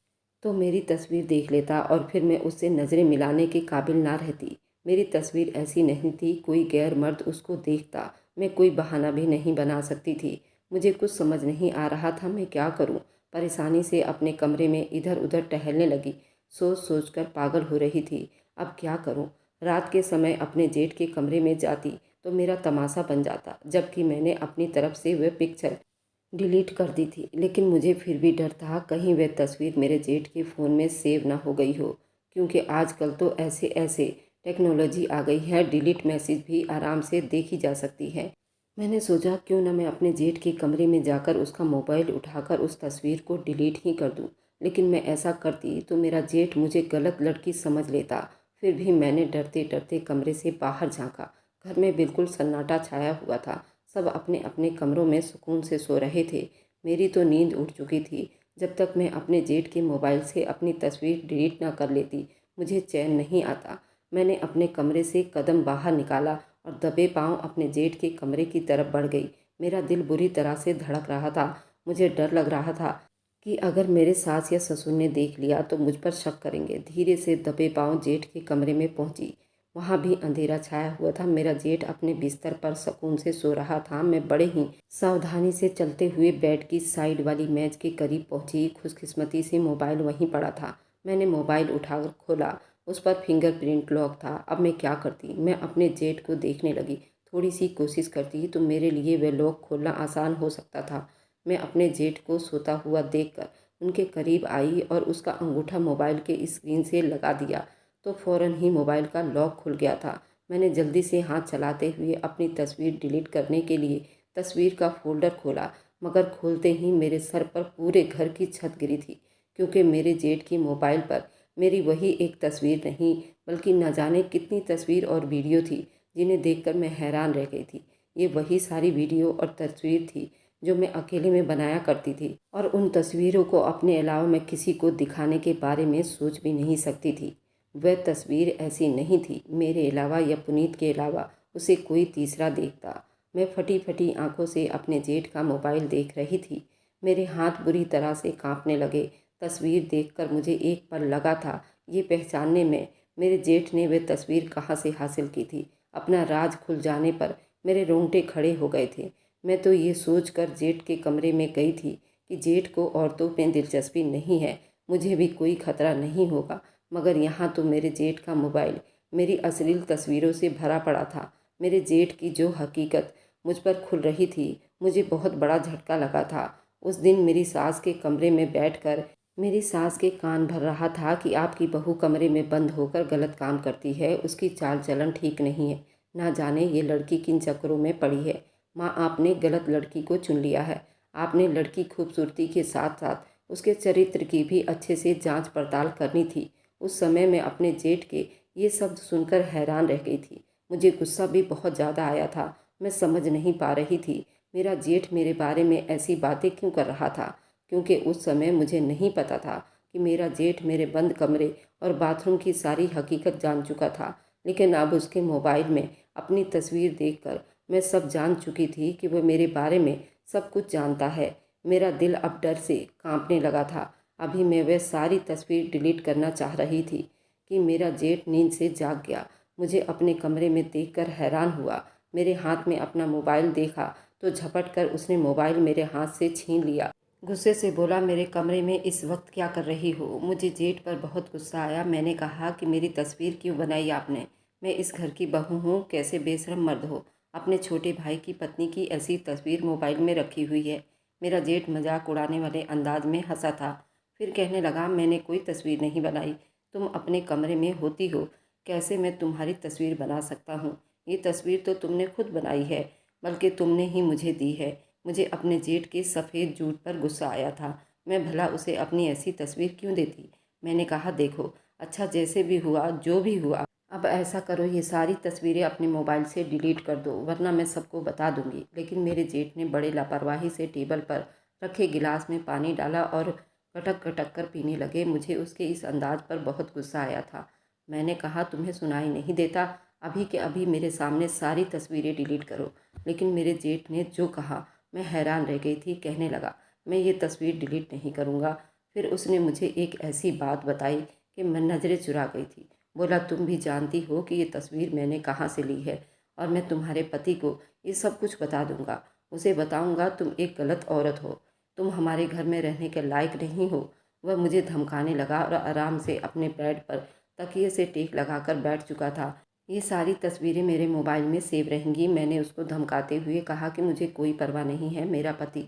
तो मेरी तस्वीर देख लेता, और फिर मैं उससे नज़रें मिलाने के काबिल ना रहती। मेरी तस्वीर ऐसी नहीं थी कोई गैर मर्द उसको देखता। मैं कोई बहाना भी नहीं बना सकती थी। मुझे कुछ समझ नहीं आ रहा था मैं क्या करूं। परेशानी से अपने कमरे में इधर उधर टहलने लगी। सोच सोच कर पागल हो रही थी। अब क्या करूं? रात के समय अपने जेठ के कमरे में जाती तो मेरा तमाशा बन जाता, जबकि मैंने अपनी तरफ से वह पिक्चर डिलीट कर दी थी। लेकिन मुझे फिर भी डर था कहीं वह तस्वीर मेरे जेठ के फ़ोन में सेव ना हो गई हो, क्योंकि आजकल तो ऐसे ऐसे टेक्नोलॉजी आ गई है, डिलीट मैसेज भी आराम से देखी जा सकती है। मैंने सोचा क्यों ना मैं अपने जेठ के कमरे में जाकर उसका मोबाइल उठाकर उस तस्वीर को डिलीट ही कर दूं। लेकिन मैं ऐसा करती तो मेरा जेठ मुझे गलत लड़की समझ लेता। फिर भी मैंने डरते डरते कमरे से बाहर झांका। घर में बिल्कुल सन्नाटा छाया हुआ था। सब अपने अपने कमरों में सुकून से सो रहे थे। मेरी तो नींद उड़ चुकी थी। जब तक मैं अपने जेठ के मोबाइल से अपनी तस्वीर डिलीट ना कर लेती मुझे चैन नहीं आता। मैंने अपने कमरे से कदम बाहर निकाला और दबे पांव अपने जेठ के कमरे की तरफ बढ़ गई। मेरा दिल बुरी तरह से धड़क रहा था। मुझे डर लग रहा था कि अगर मेरे सास या ससुर ने देख लिया तो मुझ पर शक करेंगे। धीरे से दबे पांव जेठ के कमरे में पहुंची। वहाँ भी अंधेरा छाया हुआ था। मेरा जेठ अपने बिस्तर पर सुकून से सो रहा था। मैं बड़े ही सावधानी से चलते हुए बेड की साइड वाली मेज के करीब पहुंची। खुशकिस्मती से मोबाइल वहीं पड़ा था। मैंने मोबाइल उठाकर खोला। उस पर फिंगरप्रिंट लॉक था। अब मैं क्या करती? मैं अपने जेठ को देखने लगी। थोड़ी सी कोशिश करती तो मेरे लिए वह लॉक खोलना आसान हो सकता था। मैं अपने जेठ को सोता हुआ देखकर उनके करीब आई और उसका अंगूठा मोबाइल के स्क्रीन से लगा दिया तो फ़ौरन ही मोबाइल का लॉक खुल गया था। मैंने जल्दी से हाथ चलाते हुए अपनी तस्वीर डिलीट करने के लिए तस्वीर का फ़ोल्डर खोला, मगर खोलते ही मेरे सर पर पूरे घर की छत गिरी थी, क्योंकि मेरे जेठ की मोबाइल पर मेरी वही एक तस्वीर नहीं बल्कि न जाने कितनी तस्वीर और वीडियो थी, जिन्हें देखकर मैं हैरान रह गई थी। ये वही सारी वीडियो और तस्वीर थी जो मैं अकेले में बनाया करती थी, और उन तस्वीरों को अपने अलावा मैं किसी को दिखाने के बारे में सोच भी नहीं सकती थी। वह तस्वीर ऐसी नहीं थी मेरे अलावा या पुनीत के अलावा उसे कोई तीसरा देखता। मैं फटी फटी आंखों से अपने जेठ का मोबाइल देख रही थी। मेरे हाथ बुरी तरह से कांपने लगे। तस्वीर देखकर मुझे एक पल लगा था ये पहचानने में मेरे जेठ ने वह तस्वीर कहाँ से हासिल की थी। अपना राज खुल जाने पर मेरे रोंगटे खड़े हो गए थे। मैं तो ये सोचकर जेठ के कमरे में गई थी कि जेठ को औरतों में दिलचस्पी नहीं है, मुझे भी कोई खतरा नहीं होगा। मगर यहाँ तो मेरे जेठ का मोबाइल मेरी अश्लील तस्वीरों से भरा पड़ा था। मेरे जेठ की जो हकीकत मुझ पर खुल रही थी, मुझे बहुत बड़ा झटका लगा था। उस दिन मेरी सास के कमरे में बैठकर मेरी सास के कान भर रहा था कि आपकी बहू कमरे में बंद होकर गलत काम करती है, उसकी चाल चलन ठीक नहीं है, ना जाने ये लड़की किन चक्करों में पड़ी है। माँ, आपने गलत लड़की को चुन लिया है। आपने लड़की खूबसूरती के साथ साथ उसके चरित्र की भी अच्छे से जांच पड़ताल करनी थी। उस समय मैं अपने जेठ के ये शब्द सुनकर हैरान रह गई थी। मुझे गुस्सा भी बहुत ज़्यादा आया था। मैं समझ नहीं पा रही थी मेरा जेठ मेरे बारे में ऐसी बातें क्यों कर रहा था, क्योंकि उस समय मुझे नहीं पता था कि मेरा जेठ मेरे बंद कमरे और बाथरूम की सारी हकीकत जान चुका था। लेकिन अब उसके मोबाइल में अपनी तस्वीर देखकर मैं सब जान चुकी थी कि वह मेरे बारे में सब कुछ जानता है। मेरा दिल अब डर से कांपने लगा था। अभी मैं वह सारी तस्वीर डिलीट करना चाह रही थी कि मेरा जेठ नींद से जाग गया। मुझे अपने कमरे में देखकर हैरान हुआ। मेरे हाथ में अपना मोबाइल देखा तो झपट कर उसने मोबाइल मेरे हाथ से छीन लिया। गुस्से से बोला, मेरे कमरे में इस वक्त क्या कर रही हो? मुझे जेठ पर बहुत गुस्सा आया। मैंने कहा कि मेरी तस्वीर क्यों बनाई आपने? मैं इस घर की बहू हूँ, कैसे बेशरम मर्द हो? अपने छोटे भाई की पत्नी की ऐसी तस्वीर मोबाइल में रखी हुई है। मेरा जेठ मजाक उड़ाने वाले अंदाज में हंसा था। फिर कहने लगा, मैंने कोई तस्वीर नहीं बनाई, तुम अपने कमरे में होती हो, कैसे मैं तुम्हारी तस्वीर बना सकता हूँ? ये तस्वीर तो तुमने खुद बनाई है, बल्कि तुमने ही मुझे दी है। मुझे अपने जेठ के सफ़ेद झूठ पर गुस्सा आया था। मैं भला उसे अपनी ऐसी तस्वीर क्यों देती? मैंने कहा, देखो, अच्छा जैसे भी हुआ, जो भी हुआ, अब ऐसा करो, ये सारी तस्वीरें अपने मोबाइल से डिलीट कर दो, वरना मैं सबको बता दूंगी। लेकिन मेरे जेठ ने बड़े लापरवाही से टेबल पर रखे गिलास में पानी डाला और कटक कटक कर पीने लगे। मुझे उसके इस अंदाज पर बहुत गुस्सा आया था। मैंने कहा, तुम्हें सुनाई नहीं देता? अभी के अभी मेरे सामने सारी तस्वीरें डिलीट करो। लेकिन मेरे जेठ ने जो कहा, मैं हैरान रह गई थी। कहने लगा, मैं ये तस्वीर डिलीट नहीं करूँगा। फिर उसने मुझे एक ऐसी बात बताई कि मैं नज़रें चुरा गई थी। बोला, तुम भी जानती हो कि ये तस्वीर मैंने कहाँ से ली है, और मैं तुम्हारे पति को ये सब कुछ बता दूंगा। उसे बताऊंगा तुम एक गलत औरत हो, तुम हमारे घर में रहने के लायक नहीं हो। वह मुझे धमकाने लगा और आराम से अपने बेड पर तकिए से टेक लगाकर बैठ चुका था। ये सारी तस्वीरें मेरे मोबाइल में सेव रहेंगी। मैंने उसको धमकाते हुए कहा कि मुझे कोई परवाह नहीं है, मेरा पति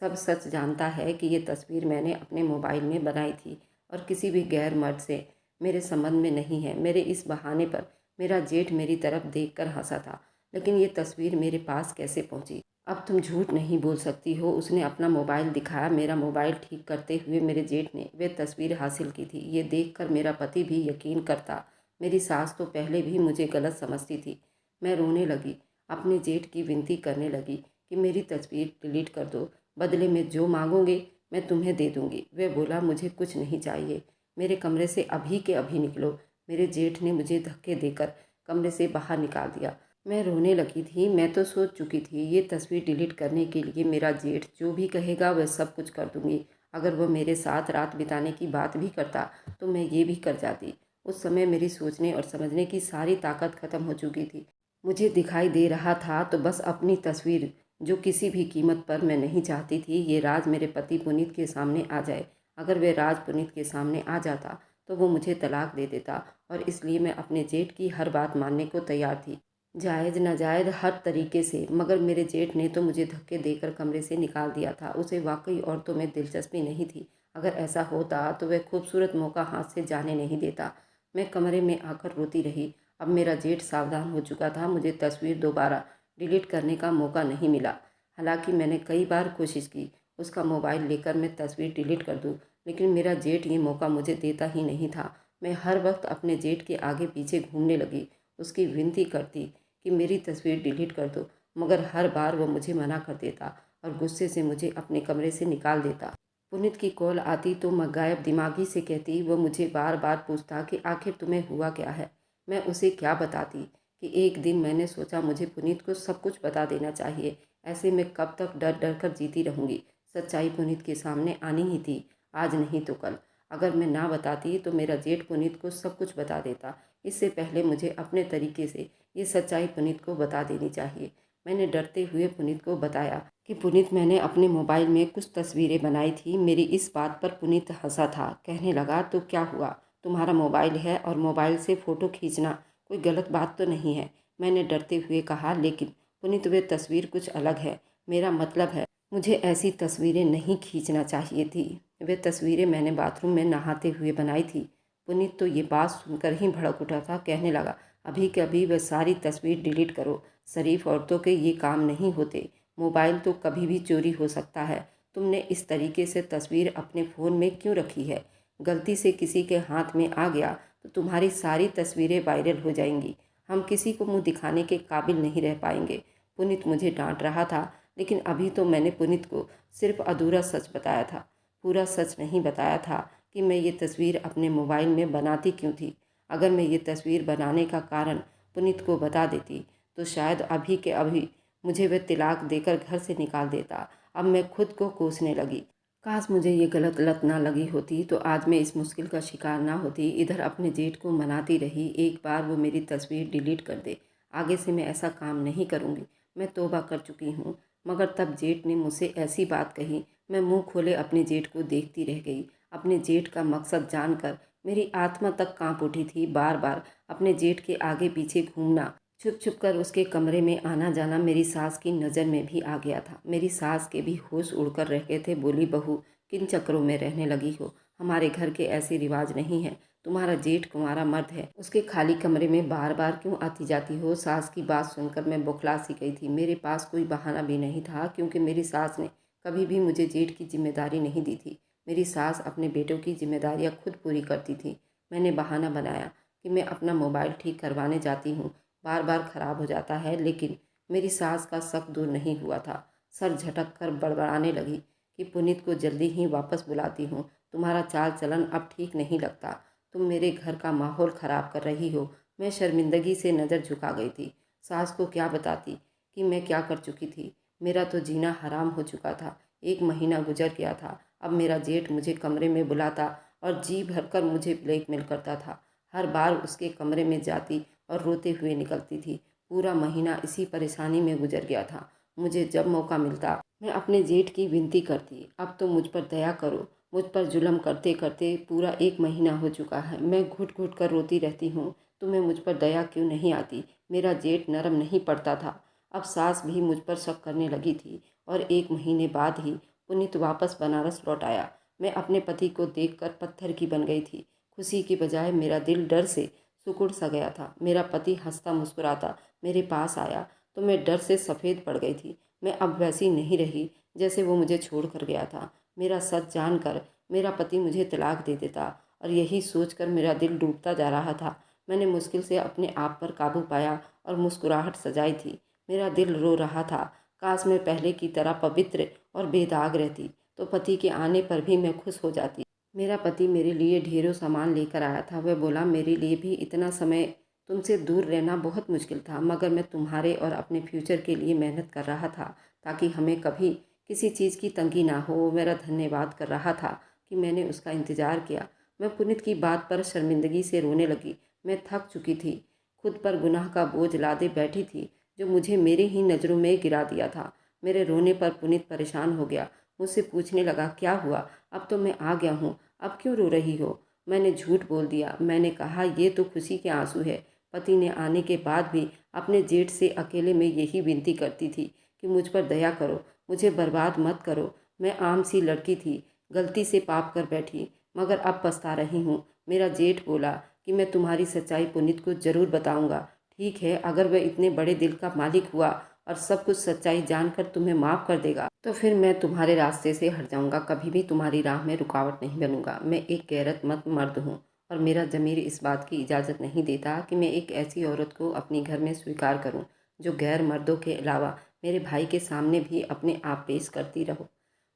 सब सच जानता है कि ये तस्वीर मैंने अपने मोबाइल में बनाई थी और किसी भी गैर मर्द से मेरे संबंध में नहीं है। मेरे इस बहाने पर मेरा जेठ मेरी तरफ देखकर हंसा था। लेकिन ये तस्वीर मेरे पास कैसे पहुंची? अब तुम झूठ नहीं बोल सकती हो। उसने अपना मोबाइल दिखाया। मेरा मोबाइल ठीक करते हुए मेरे जेठ ने वे तस्वीर हासिल की थी। ये देखकर मेरा पति भी यकीन करता। मेरी सास तो पहले भी मुझे गलत समझती थी। मैं रोने लगी, अपने जेठ की विनती करने लगी कि मेरी तस्वीर डिलीट कर दो, बदले में जो मांगोगे मैं तुम्हें दे दूंगी। वह बोला, मुझे कुछ नहीं चाहिए, मेरे कमरे से अभी के अभी निकलो। मेरे जेठ ने मुझे धक्के देकर कमरे से बाहर निकाल दिया। मैं रोने लगी थी। मैं तो सोच चुकी थी ये तस्वीर डिलीट करने के लिए मेरा जेठ जो भी कहेगा वह सब कुछ कर दूंगी। अगर वह मेरे साथ रात बिताने की बात भी करता तो मैं ये भी कर जाती। उस समय मेरी सोचने और समझने की सारी ताकत खत्म हो चुकी थी। मुझे दिखाई दे रहा था तो बस अपनी तस्वीर, जो किसी भी कीमत पर मैं नहीं चाहती थी ये राज मेरे पति पुनीत के सामने आ जाए। अगर वह राज पुनीत के सामने आ जाता तो वो मुझे तलाक दे देता, और इसलिए मैं अपने जेठ की हर बात मानने को तैयार थी, जायज़ नाजायज़ हर तरीके से। मगर मेरे जेठ ने तो मुझे धक्के देकर कमरे से निकाल दिया था। उसे वाकई औरतों में दिलचस्पी नहीं थी। अगर ऐसा होता तो वह खूबसूरत मौका हाथ से जाने नहीं देता। मैं कमरे में आकर रोती रही। अब मेरा जेठ सावधान हो चुका था। मुझे तस्वीर दोबारा डिलीट करने का मौका नहीं मिला। हालांकि मैंने कई बार कोशिश की उसका मोबाइल लेकर मैं तस्वीर डिलीट कर दूं, लेकिन मेरा जेठ ये मौका मुझे देता ही नहीं था। मैं हर वक्त अपने जेठ के आगे पीछे घूमने लगी, उसकी विनती करती कि मेरी तस्वीर डिलीट कर दो, मगर हर बार वह मुझे मना कर देता और गुस्से से मुझे अपने कमरे से निकाल देता। पुनीत की कॉल आती तो मैं गायब दिमागी से कहती। वह मुझे बार बार पूछता कि आखिर तुम्हें हुआ क्या है। मैं उसे क्या बताती कि एक दिन मैंने सोचा मुझे पुनीत को सब कुछ बता देना चाहिए। ऐसे में कब तक डर डर कर जीती रहूँगी? सच्चाई पुनीत के सामने आनी ही थी, आज नहीं तो कल। अगर मैं ना बताती तो मेरा जेठ पुनीत को सब कुछ बता देता। इससे पहले मुझे अपने तरीके से ये सच्चाई पुनीत को बता देनी चाहिए। मैंने डरते हुए पुनीत को बताया कि पुनीत, मैंने अपने मोबाइल में कुछ तस्वीरें बनाई थी। मेरी इस बात पर पुनीत हंसा था। कहने लगा, तो क्या हुआ? तुम्हारा मोबाइल है और मोबाइल से फ़ोटो खींचना कोई गलत बात तो नहीं है। मैंने डरते हुए कहा, लेकिन पुनीत वे तस्वीर कुछ अलग है। मेरा मतलब है, मुझे ऐसी तस्वीरें नहीं खींचना चाहिए थी। वे तस्वीरें मैंने बाथरूम में नहाते हुए बनाई थी। पुनीत तो ये बात सुनकर ही भड़क उठा था। कहने लगा, अभी के अभी वह सारी तस्वीर डिलीट करो। शरीफ औरतों के ये काम नहीं होते। मोबाइल तो कभी भी चोरी हो सकता है। तुमने इस तरीके से तस्वीर अपने फ़ोन में क्यों रखी है? गलती से किसी के हाथ में आ गया तो तुम्हारी सारी तस्वीरें वायरल हो जाएंगी। हम किसी को मुंह दिखाने के काबिल नहीं रह पाएंगे। पुनीत मुझे डांट रहा था। लेकिन अभी तो मैंने पुनीत को सिर्फ अधूरा सच बताया था, पूरा सच नहीं बताया था कि मैं ये तस्वीर अपने मोबाइल में बनाती क्यों थी। अगर मैं ये तस्वीर बनाने का कारण पुनीत को बता देती तो शायद अभी के अभी मुझे वह तिलाक देकर घर से निकाल देता। अब मैं खुद को कोसने लगी। काश मुझे ये गलत लत ना लगी होती तो आज मैं इस मुश्किल का शिकार ना होती। इधर अपने जेठ को मनाती रही, एक बार वो मेरी तस्वीर डिलीट कर दे। आगे से मैं ऐसा काम नहीं करूँगी, मैं तौबा कर चुकी हूँ। मगर तब जेठ ने मुझसे ऐसी बात कही, मैं मुंह खोले अपने जेठ को देखती रह गई। अपने जेठ का मकसद जानकर मेरी आत्मा तक कांप उठी थी। बार बार अपने जेठ के आगे पीछे घूमना, छुप छुप कर उसके कमरे में आना जाना मेरी सास की नज़र में भी आ गया था। मेरी सास के भी होश उड़कर रह गए थे। बोली, बहू किन चक्करों में रहने लगी हो, हमारे घर के ऐसे रिवाज नहीं है। तुम्हारा जेठ कुंवारा मर्द है, उसके खाली कमरे में बार बार क्यों आती जाती हो। सास की बात सुनकर मैं बौखला सी गई थी। मेरे पास कोई बहाना भी नहीं था, क्योंकि मेरी सास ने कभी भी मुझे जेठ की जिम्मेदारी नहीं दी थी। मेरी सास अपने बेटों की जिम्मेदारियाँ खुद पूरी करती थी। मैंने बहाना बनाया कि मैं अपना मोबाइल ठीक करवाने जाती हूँ, बार बार ख़राब हो जाता है। लेकिन मेरी सास का शक दूर नहीं हुआ था। सर झटक कर बड़बड़ाने लगी कि पुनीत को जल्दी ही वापस बुलाती हूँ, तुम्हारा चाल चलन अब ठीक नहीं लगता, तुम मेरे घर का माहौल ख़राब कर रही हो। मैं शर्मिंदगी से नज़र झुका गई थी। सास को क्या बताती कि मैं क्या कर चुकी थी। मेरा तो जीना हराम हो चुका था। 1 महीना गुजर गया था। अब मेरा जेठ मुझे कमरे में बुलाता और जी भरकर मुझे ब्लैकमेल करता था। हर बार उसके कमरे में जाती और रोते हुए निकलती थी। पूरा महीना इसी परेशानी में गुजर गया था। मुझे जब मौका मिलता मैं अपने जेठ की विनती करती, अब तो मुझ पर दया करो। मुझ पर जुल्म करते करते पूरा 1 महीना हो चुका है। मैं घुट घुट कर रोती रहती हूँ, तुम्हें मुझ पर दया क्यों नहीं आती। मेरा जेठ नरम नहीं पड़ता था। अब सास भी मुझ पर शक करने लगी थी और 1 महीने बाद ही पुनीत वापस बनारस लौट आया। मैं अपने पति को देखकर पत्थर की बन गई थी। खुशी की बजाय मेरा दिल डर से सिकुड़ सा गया था। मेरा पति हंसता मुस्कुराता मेरे पास आया तो मैं डर से सफ़ेद पड़ गई थी। मैं अब वैसी नहीं रही जैसे वो मुझे छोड़ कर गया था। मेरा सच जानकर मेरा पति मुझे तलाक दे देता और यही सोचकर मेरा दिल डूबता जा रहा था। मैंने मुश्किल से अपने आप पर काबू पाया और मुस्कुराहट सजाई थी। मेरा दिल रो रहा था। काश मैं पहले की तरह पवित्र और बेदाग रहती तो पति के आने पर भी मैं खुश हो जाती। मेरा पति मेरे लिए ढेरों सामान लेकर आया था। वह बोला, मेरे लिए भी इतना समय तुमसे दूर रहना बहुत मुश्किल था, मगर मैं तुम्हारे और अपने फ्यूचर के लिए मेहनत कर रहा था ताकि हमें कभी किसी चीज़ की तंगी ना हो। वो मेरा धन्यवाद कर रहा था कि मैंने उसका इंतज़ार किया। मैं पुनीत की बात पर शर्मिंदगी से रोने लगी। मैं थक चुकी थी, खुद पर गुनाह का बोझ लादे बैठी थी जो मुझे मेरी ही नज़रों में गिरा दिया था। मेरे रोने पर पुनीत परेशान हो गया। मुझसे पूछने लगा, क्या हुआ, अब तो मैं आ गया हूँ, अब क्यों रो रही हो। मैंने झूठ बोल दिया। मैंने कहा, ये तो खुशी के आंसू है। पति ने आने के बाद भी अपने जेठ से अकेले में यही विनती करती थी कि मुझ पर दया करो, मुझे बर्बाद मत करो। मैं आम सी लड़की थी, गलती से पाप कर बैठी, मगर अब पछता रही हूँ। मेरा जेठ बोला कि मैं तुम्हारी सच्चाई पुनीत को ज़रूर बताऊंगा। ठीक है, अगर वह इतने बड़े दिल का मालिक हुआ और सब कुछ सच्चाई जानकर तुम्हें माफ़ कर देगा तो फिर मैं तुम्हारे रास्ते से हट जाऊंगा, कभी भी तुम्हारी राह में रुकावट नहीं बनूंगा। मैं एक गैरतमंद मर्द हूँ और मेरा ज़मीर इस बात की इजाज़त नहीं देता कि मैं एक ऐसी औरत को अपने घर में स्वीकार करूँ जो गैर मर्दों के अलावा मेरे भाई के सामने भी अपने आप पेश करती रहो।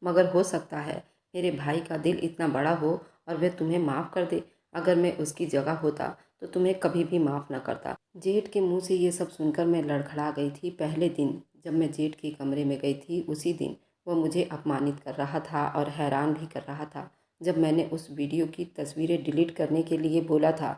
मगर हो सकता है मेरे भाई का दिल इतना बड़ा हो और वह तुम्हें माफ़ कर दे। अगर मैं उसकी जगह होता तो तुम्हें कभी भी माफ़ न करता। जेठ के मुंह से ये सब सुनकर मैं लड़खड़ा गई थी। पहले दिन जब मैं जेठ के कमरे में गई थी, उसी दिन वह मुझे अपमानित कर रहा था और हैरान भी कर रहा था। जब मैंने उस वीडियो की तस्वीरें डिलीट करने के लिए बोला था,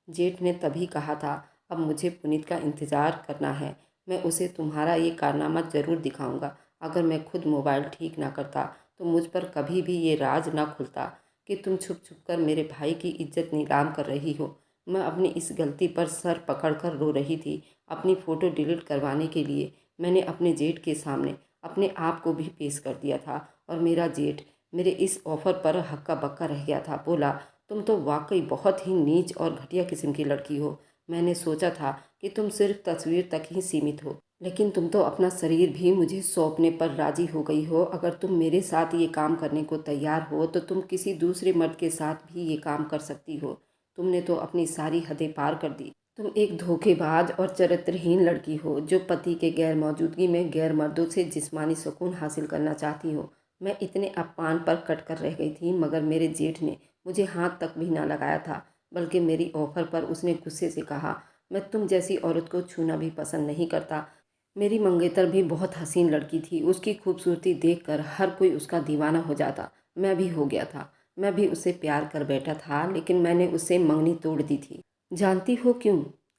जेठ ने तभी कहा था, अब मुझे पुनीत का इंतज़ार करना है, मैं उसे तुम्हारा ये कारनामा ज़रूर दिखाऊंगा। अगर मैं खुद मोबाइल ठीक ना करता तो मुझ पर कभी भी ये राज ना खुलता कि तुम छुप छुप कर मेरे भाई की इज्जत नीलाम कर रही हो। मैं अपनी इस गलती पर सर पकड़कर रो रही थी। अपनी फ़ोटो डिलीट करवाने के लिए मैंने अपने जेठ के सामने अपने आप को भी पेश कर दिया था और मेरा जेठ मेरे इस ऑफ़र पर हक्का बक्का रह गया था। बोला, तुम तो वाकई बहुत ही नीच और घटिया किस्म की लड़की हो। मैंने सोचा था कि तुम सिर्फ तस्वीर तक ही सीमित हो, लेकिन तुम तो अपना शरीर भी मुझे सौंपने पर राजी हो गई हो। अगर तुम मेरे साथ ये काम करने को तैयार हो तो तुम किसी दूसरे मर्द के साथ भी ये काम कर सकती हो। तुमने तो अपनी सारी हदें पार कर दी। तुम एक धोखेबाज और चरित्रहीन लड़की हो जो पति के गैर मौजूदगी में गैर मर्दों से जिस्मानी सुकून हासिल करना चाहती हो। मैं इतने अपमान पर कट कर रह गई थी, मगर मेरे जेठ ने मुझे हाथ तक भी ना लगाया था, बल्कि मेरी ऑफर पर उसने गुस्से से कहा, मैं तुम जैसी औरत को छूना भी पसंद नहीं करता। मेरी मंगेतर भी बहुत हसीन लड़की थी, उसकी खूबसूरती देखकर हर कोई उसका दीवाना हो जाता। मैं भी हो गया था। मैं भी उससे प्यार कर बैठा था, लेकिन मैंने उससे मंगनी तोड़ दी थी। जानती हो क्यों?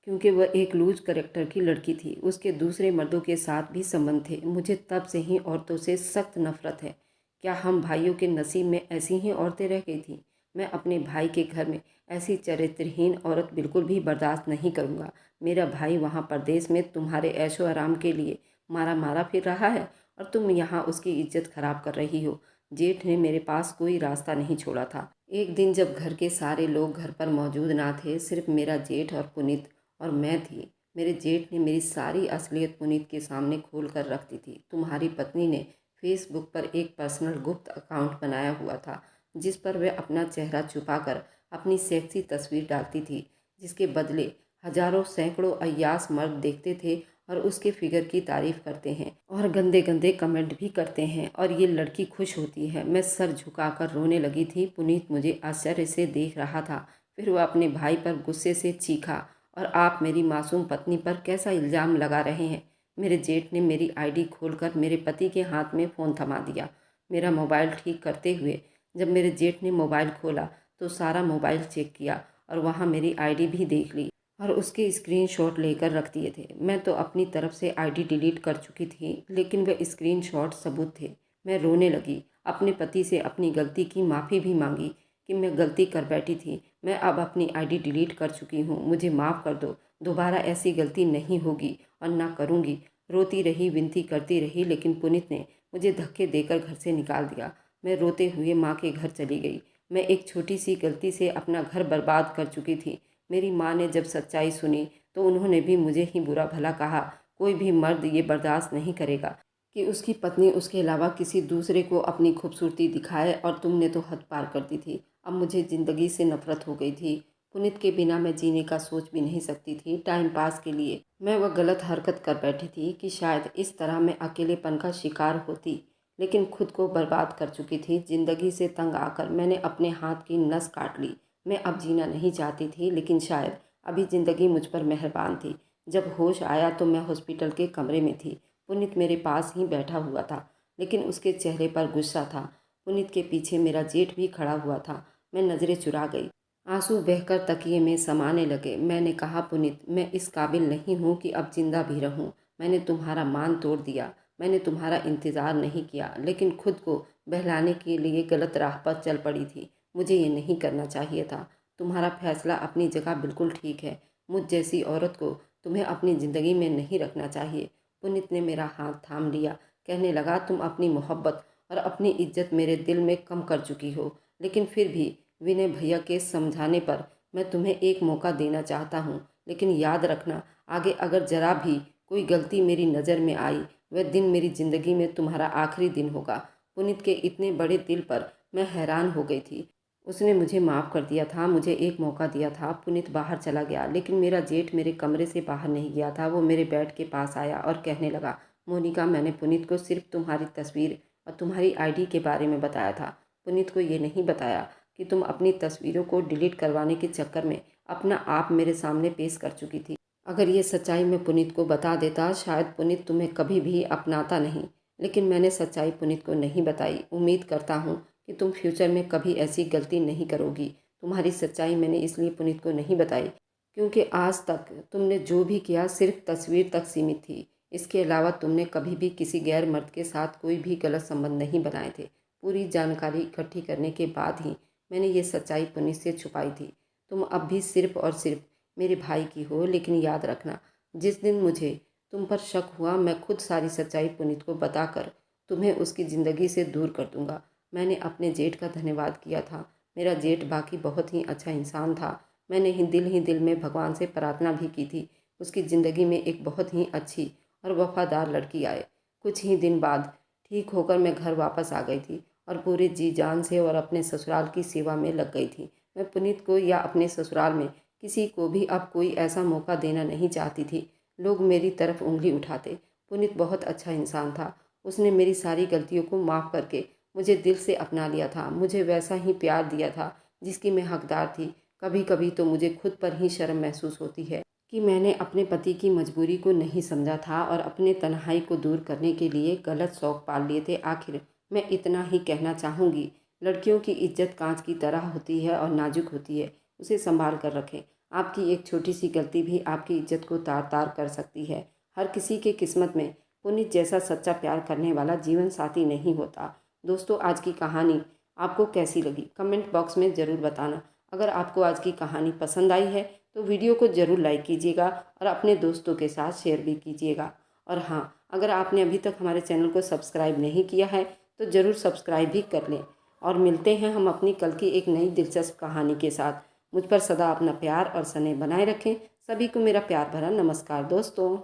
क्योंकि वह एक लूज करेक्टर की लड़की थी। उसके दूसरे मर्दों के साथ भी संबंध थे। मुझे तब से ही औरतों से सख्त नफरत है। क्या हम भाइयों के नसीब में ऐसी ही औरतें रह गई थीं? मैं अपने भाई के घर में ऐसी चरित्रहीन औरत बिल्कुल भी बर्दाश्त नहीं करूँगा। मेरा भाई वहाँ परदेश में तुम्हारे ऐशो आराम के लिए मारा मारा फिर रहा है और तुम यहाँ उसकी इज्जत खराब कर रही हो। जेठ ने मेरे पास कोई रास्ता नहीं छोड़ा था। एक दिन जब घर के सारे लोग घर पर मौजूद ना थे, सिर्फ मेरा जेठ और पुनीत और मैं थी, मेरे जेठ ने मेरी सारी असलियत पुनीत के सामने खोल कर रख दी थी। तुम्हारी पत्नी ने फेसबुक पर एक पर्सनल गुप्त अकाउंट बनाया हुआ था, जिस पर वह अपना चेहरा छुपाकर अपनी सेक्सी तस्वीर डालती थी, जिसके बदले हजारों सैकड़ों अय्यास मर्द देखते थे और उसके फिगर की तारीफ करते हैं और गंदे गंदे कमेंट भी करते हैं, और ये लड़की खुश होती है। मैं सर झुकाकर रोने लगी थी। पुनीत मुझे आश्चर्य से देख रहा था। फिर वह अपने भाई पर गुस्से से चीखा, और आप मेरी मासूम पत्नी पर कैसा इल्ज़ाम लगा रहे हैं? मेरे जेठ ने मेरी आईडी खोलकर मेरे पति के हाथ में फ़ोन थमा दिया। मेरा मोबाइल ठीक करते हुए जब मेरे जेठ ने मोबाइल खोला तो सारा मोबाइल चेक किया और वहाँ मेरी आईडी भी देख ली और उसके स्क्रीनशॉट लेकर रख दिए थे। मैं तो अपनी तरफ से आईडी डिलीट कर चुकी थी, लेकिन वह स्क्रीनशॉट सबूत थे। मैं रोने लगी, अपने पति से अपनी गलती की माफ़ी भी मांगी कि मैं गलती कर बैठी थी। मैं अब अपनी आईडी डिलीट कर चुकी हूँ, मुझे माफ़ कर दो। दोबारा ऐसी गलती नहीं होगी और ना करूँगी। रोती रही, विनती करती रही, लेकिन पुनीत ने मुझे धक्के देकर घर से निकाल दिया। मैं रोते हुए माँ के घर चली गई। मैं एक छोटी सी गलती से अपना घर बर्बाद कर चुकी थी। मेरी माँ ने जब सच्चाई सुनी तो उन्होंने भी मुझे ही बुरा भला कहा। कोई भी मर्द ये बर्दाश्त नहीं करेगा कि उसकी पत्नी उसके अलावा किसी दूसरे को अपनी खूबसूरती दिखाए, और तुमने तो हद पार कर दी थी। अब मुझे ज़िंदगी से नफरत हो गई थी। पुनीत के बिना मैं जीने का सोच भी नहीं सकती थी। टाइम पास के लिए मैं वह गलत हरकत कर बैठी थी कि शायद इस तरह मैं अकेलेपन का शिकार होती, लेकिन खुद को बर्बाद कर चुकी थी। ज़िंदगी से तंग आकर मैंने अपने हाथ की नस काट ली। मैं अब जीना नहीं चाहती थी, लेकिन शायद अभी ज़िंदगी मुझ पर मेहरबान थी। जब होश आया तो मैं हॉस्पिटल के कमरे में थी। पुनीत मेरे पास ही बैठा हुआ था, लेकिन उसके चेहरे पर गुस्सा था। पुनीत के पीछे मेरा जेठ भी खड़ा हुआ था। मैं नज़रें चुरा गई। आंसू बहकर तकिए में समाने लगे। मैंने कहा, पुनीत, मैं इस काबिल नहीं हूँ कि अब जिंदा भी रहूँ। मैंने तुम्हारा मान तोड़ दिया। मैंने तुम्हारा इंतज़ार नहीं किया, लेकिन खुद को बहलाने के लिए गलत राह पर चल पड़ी थी। मुझे ये नहीं करना चाहिए था। तुम्हारा फैसला अपनी जगह बिल्कुल ठीक है। मुझ जैसी औरत को तुम्हें अपनी ज़िंदगी में नहीं रखना चाहिए। पुनीत ने मेरा हाथ थाम लिया। कहने लगा, तुम अपनी मोहब्बत और अपनी इज्जत मेरे दिल में कम कर चुकी हो, लेकिन फिर भी विनय भैया के समझाने पर मैं तुम्हें एक मौका देना चाहता हूँ। लेकिन याद रखना, आगे अगर जरा भी कोई गलती मेरी नज़र में आई, वह दिन मेरी ज़िंदगी में तुम्हारा आखिरी दिन होगा। पुनीत के इतने बड़े दिल पर मैं हैरान हो गई थी। उसने मुझे माफ़ कर दिया था, मुझे एक मौका दिया था। पुनीत बाहर चला गया, लेकिन मेरा जेठ मेरे कमरे से बाहर नहीं गया था। वो मेरे बेड के पास आया और कहने लगा, मोनिका, मैंने पुनीत को सिर्फ तुम्हारी तस्वीर और तुम्हारी आईडी के बारे में बताया था। पुनीत को ये नहीं बताया कि तुम अपनी तस्वीरों को डिलीट करवाने के चक्कर में अपना आप मेरे सामने पेश कर चुकी थी। अगर ये सच्चाई मैं पुनीत को बता देता, शायद पुनीत तुम्हें कभी भी अपनाता नहीं। लेकिन मैंने सच्चाई पुनीत को नहीं बताई। उम्मीद करता हूँ कि तुम फ्यूचर में कभी ऐसी गलती नहीं करोगी। तुम्हारी सच्चाई मैंने इसलिए पुनीत को नहीं बताई क्योंकि आज तक तुमने जो भी किया सिर्फ तस्वीर तक सीमित थी। इसके अलावा तुमने कभी भी किसी गैर मर्द के साथ कोई भी गलत संबंध नहीं बनाए थे। पूरी जानकारी इकट्ठी करने के बाद ही मैंने ये सच्चाई पुनीत से छुपाई थी। तुम अब भी सिर्फ और सिर्फ मेरे भाई की हो, लेकिन याद रखना, जिस दिन मुझे तुम पर शक हुआ, मैं खुद सारी सच्चाई पुनीत को बताकर तुम्हें उसकी ज़िंदगी से दूर कर दूंगा। मैंने अपने जेठ का धन्यवाद किया था। मेरा जेठ बाकी बहुत ही अच्छा इंसान था। मैंने ही दिल में भगवान से प्रार्थना भी की थी उसकी ज़िंदगी में एक बहुत ही अच्छी और वफादार लड़की आए। कुछ ही दिन बाद ठीक होकर मैं घर वापस आ गई थी और पूरे जी जान से और अपने ससुराल की सेवा में लग गई थी। मैं पुनीत को या अपने ससुराल में किसी को भी अब कोई ऐसा मौका देना नहीं चाहती थी। लोग मेरी तरफ उंगली उठाते। पुनीत बहुत अच्छा इंसान था। उसने मेरी सारी गलतियों को माफ़ करके मुझे दिल से अपना लिया था। मुझे वैसा ही प्यार दिया था जिसकी मैं हकदार थी। कभी कभी तो मुझे खुद पर ही शर्म महसूस होती है कि मैंने अपने पति की मजबूरी को नहीं समझा था और अपने तन्हाई को दूर करने के लिए गलत शौक पाल लिए थे। आखिर मैं इतना ही कहना चाहूँगी, लड़कियों की इज्जत कांच की तरह होती है और नाजुक होती है। उसे संभाल कर रखें। आपकी एक छोटी सी गलती भी आपकी इज्जत को तार तार कर सकती है। हर किसी के किस्मत में पुनीत जैसा सच्चा प्यार करने वाला जीवन साथी नहीं होता। दोस्तों, आज की कहानी आपको कैसी लगी कमेंट बॉक्स में ज़रूर बताना। अगर आपको आज की कहानी पसंद आई है तो वीडियो को ज़रूर लाइक कीजिएगा और अपने दोस्तों के साथ शेयर भी कीजिएगा। और हाँ, अगर आपने अभी तक हमारे चैनल को सब्सक्राइब नहीं किया है तो ज़रूर सब्सक्राइब भी कर लें। और मिलते हैं हम अपनी कल की एक नई दिलचस्प कहानी के साथ। मुझ पर सदा अपना प्यार और स्नेह बनाए रखें। सभी को मेरा प्यार भरा नमस्कार दोस्तों।